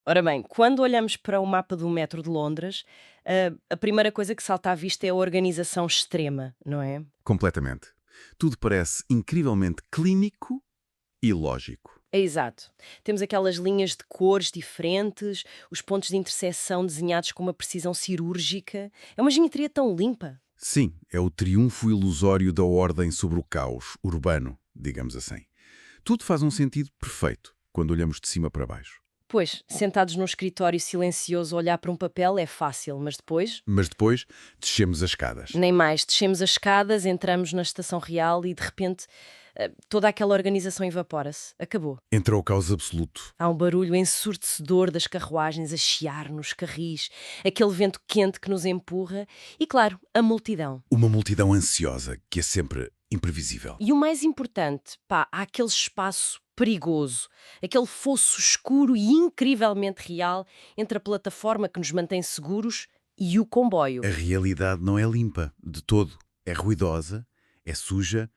Ora bem, quando olhamos para o mapa do metro de Londres, a primeira coisa que salta à vista é a organização extrema, não é? Completamente. Tudo parece incrivelmente clínico e lógico. É exato. Temos aquelas linhas de cores diferentes, os pontos de interseção desenhados com uma precisão cirúrgica. É uma geometria tão limpa. Sim, é o triunfo ilusório da ordem sobre o caos urbano, digamos assim. Tudo faz um sentido perfeito quando olhamos de cima para baixo. Pois, sentados num escritório silencioso a olhar para um papel é fácil, mas depois, Mas depois descemos as escadas. nem mais. Descemos as escadas, entramos na estação real e, de repente, toda aquela organização evapora-se. Acabou. Entra o caos absoluto. Há um barulho ensurdecedor das carruagens a chiar nos carris, aquele vento quente que nos empurra e, claro, a multidão. Uma multidão ansiosa que é sempre imprevisível. E o mais importante, pá, há aquele espaço perigoso, aquele fosso escuro e incrivelmente real entre a plataforma que nos mantém seguros e o comboio. A realidade não é limpa, de todo. É ruidosa, é suja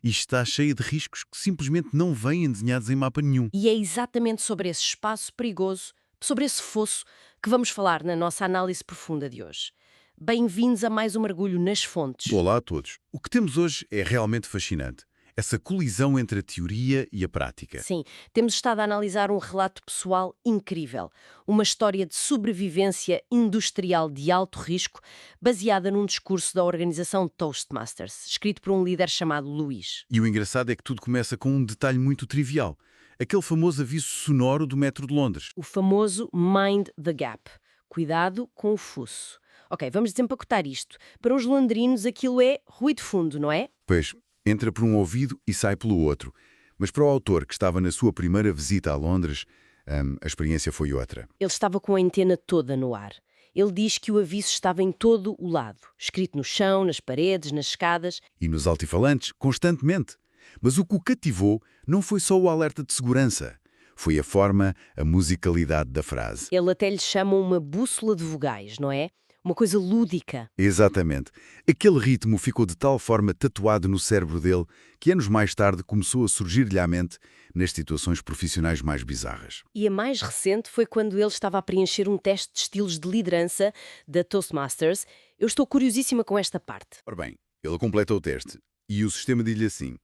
e está cheia de riscos que simplesmente não vêm desenhados em mapa nenhum. E é exatamente sobre esse espaço perigoso, sobre esse fosso, que vamos falar na nossa análise profunda de hoje. Bem-vindos a mais um mergulho nas fontes. Olá a todos. O que temos hoje é realmente fascinante. Essa colisão entre a teoria e a prática. Sim, temos estado a analisar um relato pessoal incrível. Uma história de sobrevivência industrial de alto risco, baseada num discurso da organização Toastmasters, escrito por um líder chamado Luís. E o engraçado é que tudo começa com um detalhe muito trivial. Aquele famoso aviso sonoro do metro de Londres. O famoso Mind the Gap. Cuidado com o fosso. Ok, vamos desempacotar isto. Para os londrinos aquilo é ruído fundo, não é? Pois, entra por um ouvido e sai pelo outro. Mas para o autor, que estava na sua primeira visita a Londres, a experiência foi outra. Ele estava com a antena toda no ar. Ele diz que o aviso estava em todo o lado, escrito no chão, nas paredes, nas escadas. E nos altifalantes, constantemente. Mas o que o cativou não foi só o alerta de segurança. Foi a forma, a musicalidade da frase. Ele até lhe chama uma bússola de vogais, não é? Uma coisa lúdica. Exatamente. Aquele ritmo ficou de tal forma tatuado no cérebro dele que anos mais tarde começou a surgir-lhe à mente nas situações profissionais mais bizarras. E a mais recente foi quando ele estava a preencher um teste de estilos de liderança da Toastmasters. Eu estou curiosíssima com esta parte. Ora bem, ele completa o teste e o sistema diz-lhe assim: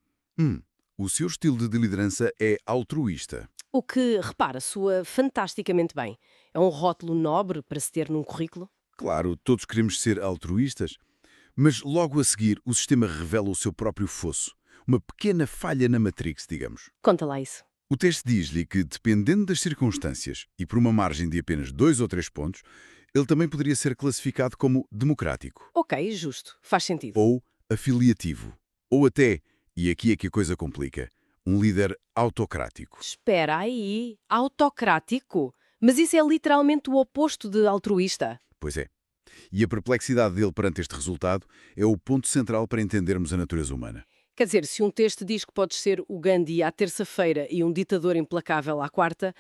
o seu estilo de liderança é altruísta. O que, repara, soa fantasticamente bem. É um rótulo nobre para se ter num currículo. Claro, todos queremos ser altruístas, mas logo a seguir o sistema revela o seu próprio fosso, uma pequena falha na Matrix, digamos. Conta lá isso. O teste diz-lhe que, dependendo das circunstâncias e por uma margem de apenas 2 ou 3 pontos, ele também poderia ser classificado como democrático, Ok, justo. Faz sentido. ou afiliativo, ou até, e aqui é que a coisa complica, um líder autocrático. Espera aí. Autocrático? Mas isso é literalmente o oposto de altruísta. Pois é. E a perplexidade dele perante este resultado é o ponto central para entendermos a natureza humana. Quer dizer, se um texto diz que podes ser o Gandhi à terça-feira e um ditador implacável à quarta,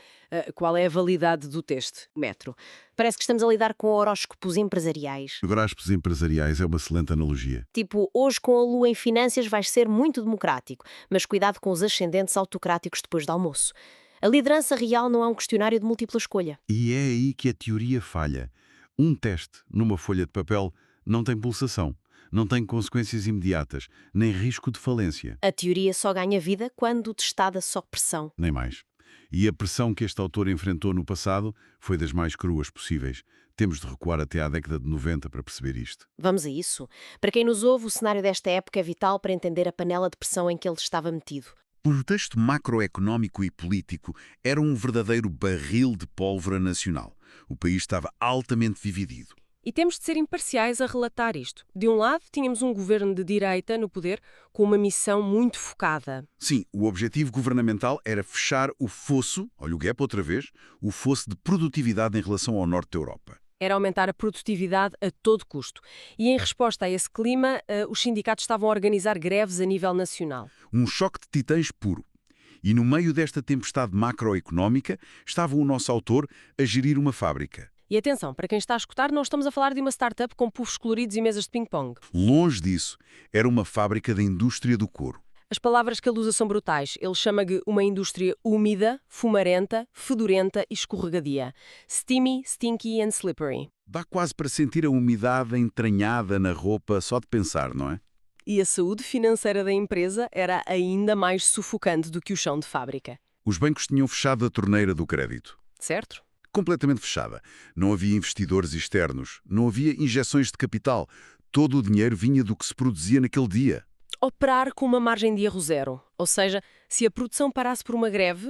qual é a validade do texto? Metro. Parece que estamos a lidar com horóscopos empresariais. Horóscopos empresariais é uma excelente analogia. Tipo, hoje com a lua em finanças vais ser muito democrático, mas cuidado com os ascendentes autocráticos depois do almoço. A liderança real não é um questionário de múltipla escolha. E é aí que a teoria falha. Um teste numa folha de papel não tem pulsação, não tem consequências imediatas, nem risco de falência. A teoria só ganha vida quando testada sob pressão. Nem mais. E a pressão que este autor enfrentou no passado foi das mais cruas possíveis. Temos de recuar até à década de 90 para perceber isto. Vamos a isso. Para quem nos ouve, o cenário desta época é vital para entender a panela de pressão em que ele estava metido. O contexto macroeconómico e político era um verdadeiro barril de pólvora nacional. O país estava altamente dividido. E temos de ser imparciais a relatar isto. De um lado, tínhamos um governo de direita no poder com uma missão muito focada. Sim, o objetivo governamental era fechar o fosso, olha o gap outra vez, o fosso de produtividade em relação ao norte da Europa. Era aumentar a produtividade a todo custo. E em resposta a esse clima, os sindicatos estavam a organizar greves a nível nacional. Um choque de titãs puro. E no meio desta tempestade macroeconómica estava o nosso autor a gerir uma fábrica. E atenção, para quem está a escutar, não estamos a falar de uma startup com puffs coloridos e mesas de ping-pong. Longe disso, era uma fábrica da indústria do couro. As palavras que ele usa são brutais. Ele chama-lhe uma indústria úmida, fumarenta, fedorenta e escorregadia. Steamy, stinky and slippery. Dá quase para sentir a umidade entranhada na roupa só de pensar, não é? E a saúde financeira da empresa era ainda mais sufocante do que o chão de fábrica. Os bancos tinham fechado a torneira do crédito. Certo? Completamente fechada. Não havia investidores externos, não havia injeções de capital. Todo o dinheiro vinha do que se produzia naquele dia. Operar com uma margem de erro zero. Ou seja, se a produção parasse por uma greve,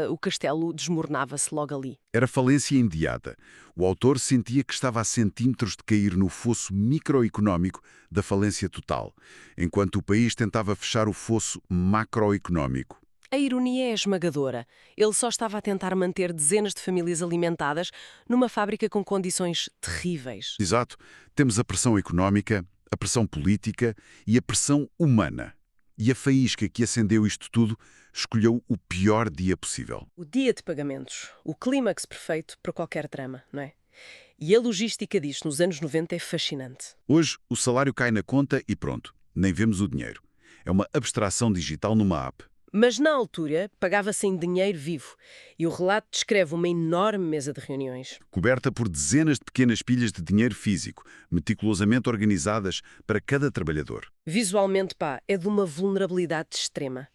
o castelo desmoronava-se logo ali. Era falência imediata. O autor sentia que estava a centímetros de cair no fosso microeconómico da falência total, enquanto o país tentava fechar o fosso macroeconómico. A ironia é esmagadora. Ele só estava a tentar manter dezenas de famílias alimentadas numa fábrica com condições terríveis. Exato. Temos a pressão económica, a pressão política e a pressão humana. E a faísca que acendeu isto tudo escolheu o pior dia possível. O dia de pagamentos, o clímax perfeito para qualquer drama, não é? E a logística disto nos anos 90 é fascinante. Hoje, o salário cai na conta e pronto, nem vemos o dinheiro. É uma abstração digital numa app. Mas na altura pagava-se em dinheiro vivo e o relato descreve uma enorme mesa de reuniões. Coberta por dezenas de pequenas pilhas de dinheiro físico, meticulosamente organizadas para cada trabalhador. Visualmente, é de uma vulnerabilidade extrema.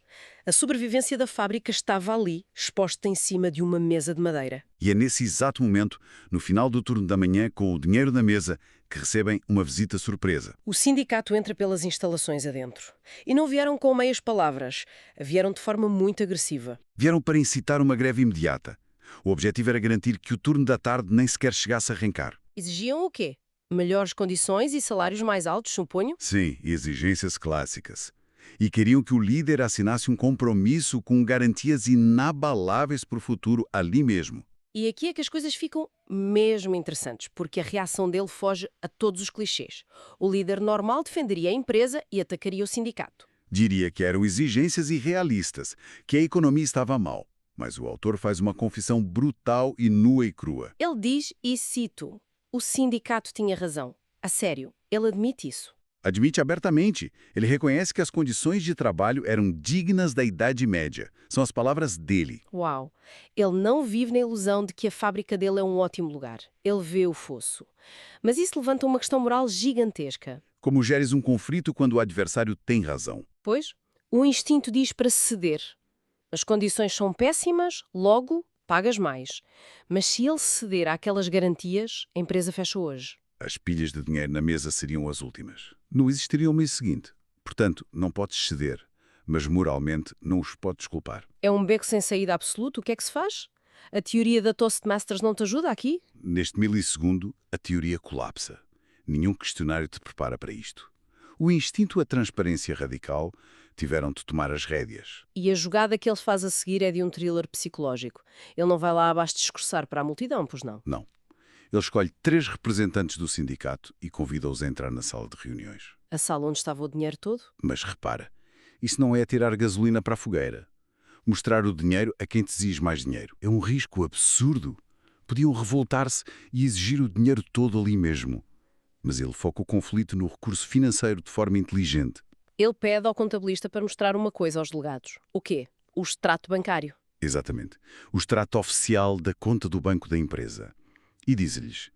A sobrevivência da fábrica estava ali, exposta em cima de uma mesa de madeira. E é nesse exato momento, no final do turno da manhã, com o dinheiro na mesa, que recebem uma visita surpresa. O sindicato entra pelas instalações adentro. E não vieram com meias palavras, vieram de forma muito agressiva. Vieram para incitar uma greve imediata. O objetivo era garantir que o turno da tarde nem sequer chegasse a arrancar. Exigiam o quê? Melhores condições e salários mais altos, suponho? Sim, exigências clássicas. E queriam que o líder assinasse um compromisso com garantias inabaláveis para o futuro ali mesmo. E aqui é que as coisas ficam mesmo interessantes, porque a reação dele foge a todos os clichês. O líder normal defenderia a empresa e atacaria o sindicato. Diria que eram exigências irrealistas, que a economia estava mal. Mas o autor faz uma confissão brutal e nua e crua. Ele diz, e cito, o sindicato tinha razão. A sério, ele admite isso. Admite abertamente. Ele reconhece que as condições de trabalho eram dignas da Idade Média. São as palavras dele. Uau! Ele não vive na ilusão de que a fábrica dele é um ótimo lugar. Ele vê o fosso. Mas isso levanta uma questão moral gigantesca. Como geres um conflito quando o adversário tem razão? Pois, o instinto diz para ceder. As condições são péssimas, logo, pagas mais. Mas se ele ceder àquelas garantias, a empresa fecha hoje. As pilhas de dinheiro na mesa seriam as últimas. Não existiria o mês seguinte. Portanto, não podes ceder, mas moralmente não os podes culpar. É um beco sem saída absoluto. O que é que se faz? A teoria da Toastmasters não te ajuda aqui? Neste milissegundo, a teoria colapsa. Nenhum questionário te prepara para isto. O instinto e a transparência radical tiveram de tomar as rédeas. E a jogada que ele faz a seguir é de um thriller psicológico. Ele não vai lá abaixo discursar para a multidão, pois não? Não. Ele escolhe 3 representantes do sindicato e convida-os a entrar na sala de reuniões. A sala onde estava o dinheiro todo? Mas repara, isso não é tirar gasolina para a fogueira. Mostrar o dinheiro a quem te exige mais dinheiro. É um risco absurdo. Podiam revoltar-se e exigir o dinheiro todo ali mesmo. Mas ele foca o conflito no recurso financeiro de forma inteligente. Ele pede ao contabilista para mostrar uma coisa aos delegados. O quê? O extrato bancário. Exatamente. O extrato oficial da conta do banco da empresa. E diz-lhes,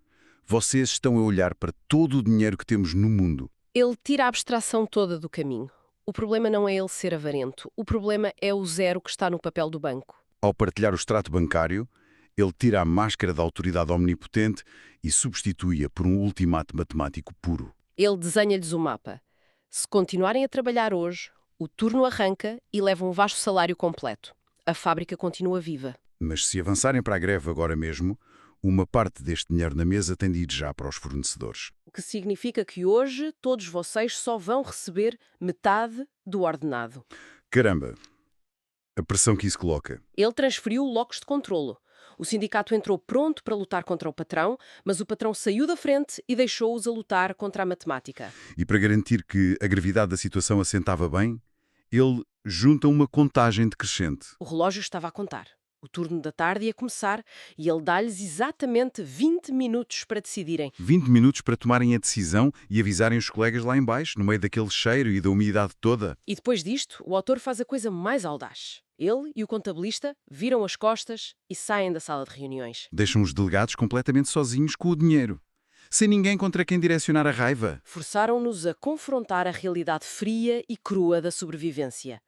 vocês estão a olhar para todo o dinheiro que temos no mundo. Ele tira a abstração toda do caminho. O problema não é ele ser avarento. O problema é o zero que está no papel do banco. Ao partilhar o extrato bancário, ele tira a máscara da autoridade omnipotente e substitui-a por um ultimato matemático puro. Ele desenha-lhes o mapa. Se continuarem a trabalhar hoje, o turno arranca e levam um vasto salário completo. A fábrica continua viva. Mas se avançarem para a greve agora mesmo, uma parte deste dinheiro na mesa tem de ir já para os fornecedores. O que significa que hoje todos vocês só vão receber metade do ordenado. Caramba! A pressão que isso coloca. Ele transferiu locos de controlo. O sindicato entrou pronto para lutar contra o patrão, mas o patrão saiu da frente e deixou-os a lutar contra a matemática. E para garantir que a gravidade da situação assentava bem, ele junta uma contagem decrescente. O relógio estava a contar. O turno da tarde ia começar e ele dá-lhes exatamente 20 minutos para decidirem. 20 minutos para tomarem a decisão e avisarem os colegas lá em baixo, no meio daquele cheiro e da umidade toda. E depois disto, o autor faz a coisa mais audaz. Ele e o contabilista viram as costas e saem da sala de reuniões. Deixam os delegados completamente sozinhos com o dinheiro. Sem ninguém contra quem direcionar a raiva. Forçaram-nos a confrontar a realidade fria e crua da sobrevivência.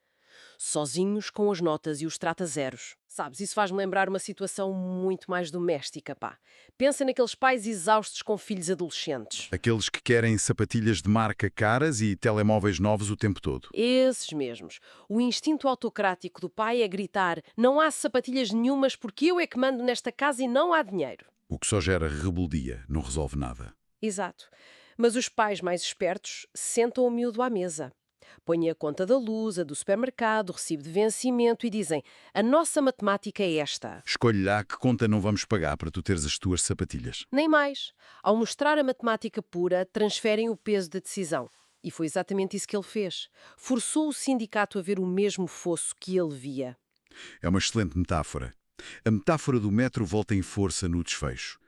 Sozinhos com as notas e os trata-zeros. Sabes, isso faz-me lembrar uma situação muito mais doméstica, pá. Pensa naqueles pais exaustos com filhos adolescentes. Aqueles que querem sapatilhas de marca caras e telemóveis novos o tempo todo. Esses mesmos. O instinto autocrático do pai é gritar: não há sapatilhas nenhumas porque eu é que mando nesta casa e não há dinheiro. O que só gera rebeldia, não resolve nada. Exato. Mas os pais mais espertos sentam o miúdo à mesa. Põem a conta da luz, a do supermercado, o recibo de vencimento e dizem: a nossa matemática é esta. Escolhe lá que conta não vamos pagar para tu teres as tuas sapatilhas. Nem mais. Ao mostrar a matemática pura, transferem o peso da decisão. E foi exatamente isso que ele fez. Forçou o sindicato a ver o mesmo fosso que ele via. É uma excelente metáfora. A metáfora do metro volta em força no desfecho.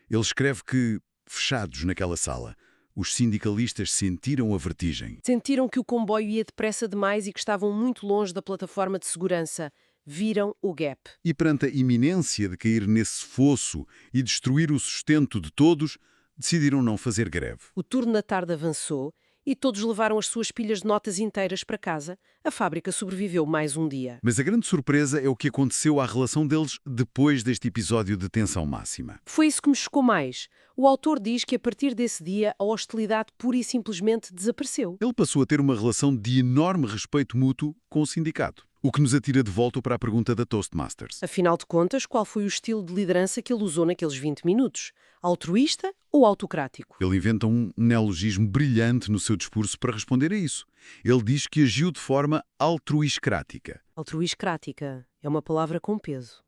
Ele escreve que, fechados naquela sala, os sindicalistas sentiram a vertigem. Sentiram que o comboio ia depressa demais e que estavam muito longe da plataforma de segurança. Viram o gap. E perante a iminência de cair nesse fosso e destruir o sustento de todos, decidiram não fazer greve. O turno da tarde avançou e todos levaram as suas pilhas de notas inteiras para casa. A fábrica sobreviveu mais um dia. Mas a grande surpresa é o que aconteceu à relação deles depois deste episódio de tensão máxima. Foi isso que me chocou mais. O autor diz que a partir desse dia a hostilidade pura e simplesmente desapareceu. Ele passou a ter uma relação de enorme respeito mútuo com o sindicato. O que nos atira de volta para a pergunta da Toastmasters. Afinal de contas, qual foi o estilo de liderança que ele usou naqueles 20 minutos? Altruísta ou autocrático? Ele inventa um neologismo brilhante no seu discurso para responder a isso. Ele diz que agiu de forma altruiscrática. Altruiscrática é uma palavra com peso.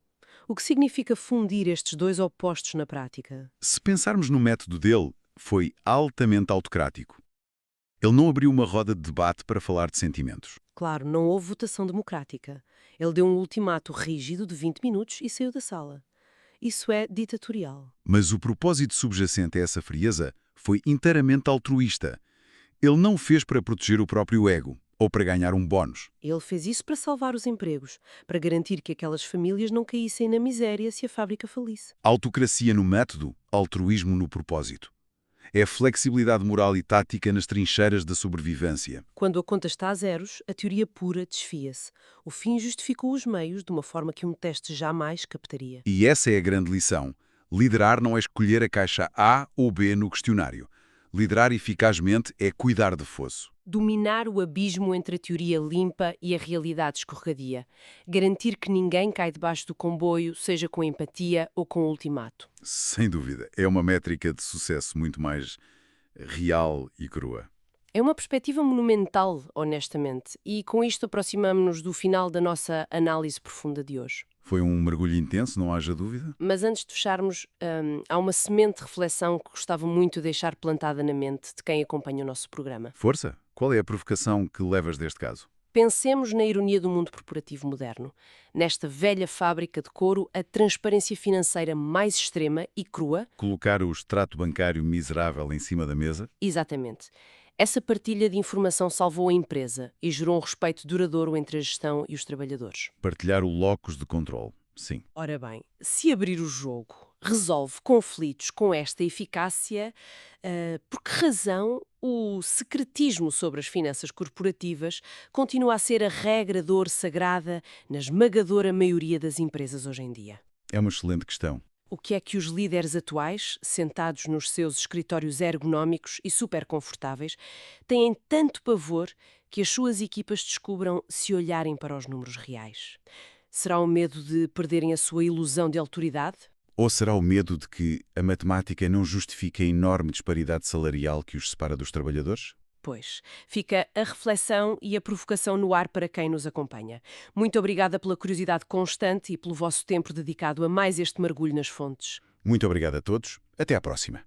O que significa fundir estes dois opostos na prática? Se pensarmos no método dele, foi altamente autocrático. Ele não abriu uma roda de debate para falar de sentimentos. Claro, não houve votação democrática. Ele deu um ultimato rígido de 20 minutos e saiu da sala. Isso é ditatorial. Mas o propósito subjacente a essa frieza foi inteiramente altruísta. Ele não o fez para proteger o próprio ego ou para ganhar um bónus. Ele fez isso para salvar os empregos, para garantir que aquelas famílias não caíssem na miséria se a fábrica falisse. Autocracia no método, altruísmo no propósito. É a flexibilidade moral e tática nas trincheiras da sobrevivência. Quando a conta está a zeros, a teoria pura desfia-se. O fim justificou os meios de uma forma que um teste jamais captaria. E essa é a grande lição. Liderar não é escolher a caixa A ou B no questionário. Liderar eficazmente é cuidar de fosso. Dominar o abismo entre a teoria limpa e a realidade escorregadia. Garantir que ninguém cai debaixo do comboio, seja com empatia ou com ultimato. Sem dúvida, é uma métrica de sucesso muito mais real e crua. É uma perspectiva monumental, honestamente, e com isto aproximamo-nos do final da nossa análise profunda de hoje. Foi um mergulho intenso, não haja dúvida. Mas antes de fecharmos, há uma semente de reflexão que gostava muito de deixar plantada na mente de quem acompanha o nosso programa. Força! Qual é a provocação que levas deste caso? Pensemos na ironia do mundo corporativo moderno. Nesta velha fábrica de couro, a transparência financeira mais extrema e crua... Colocar o extrato bancário miserável em cima da mesa? Exatamente. Essa partilha de informação salvou a empresa e gerou um respeito duradouro entre a gestão e os trabalhadores. Partilhar o locus de controle. Sim. Ora bem, se abrir o jogo resolve conflitos com esta eficácia, por que razão o secretismo sobre as finanças corporativas continua a ser a regra de ouro sagrada na esmagadora maioria das empresas hoje em dia? É uma excelente questão. O que é que os líderes atuais, sentados nos seus escritórios ergonómicos e super confortáveis, têm tanto pavor que as suas equipas descubram se olharem para os números reais? Será o medo de perderem a sua ilusão de autoridade? Ou será o medo de que a matemática não justifique a enorme disparidade salarial que os separa dos trabalhadores? Pois, fica a reflexão e a provocação no ar para quem nos acompanha. Muito obrigada pela curiosidade constante e pelo vosso tempo dedicado a mais este mergulho nas fontes. Muito obrigado a todos. Até à próxima.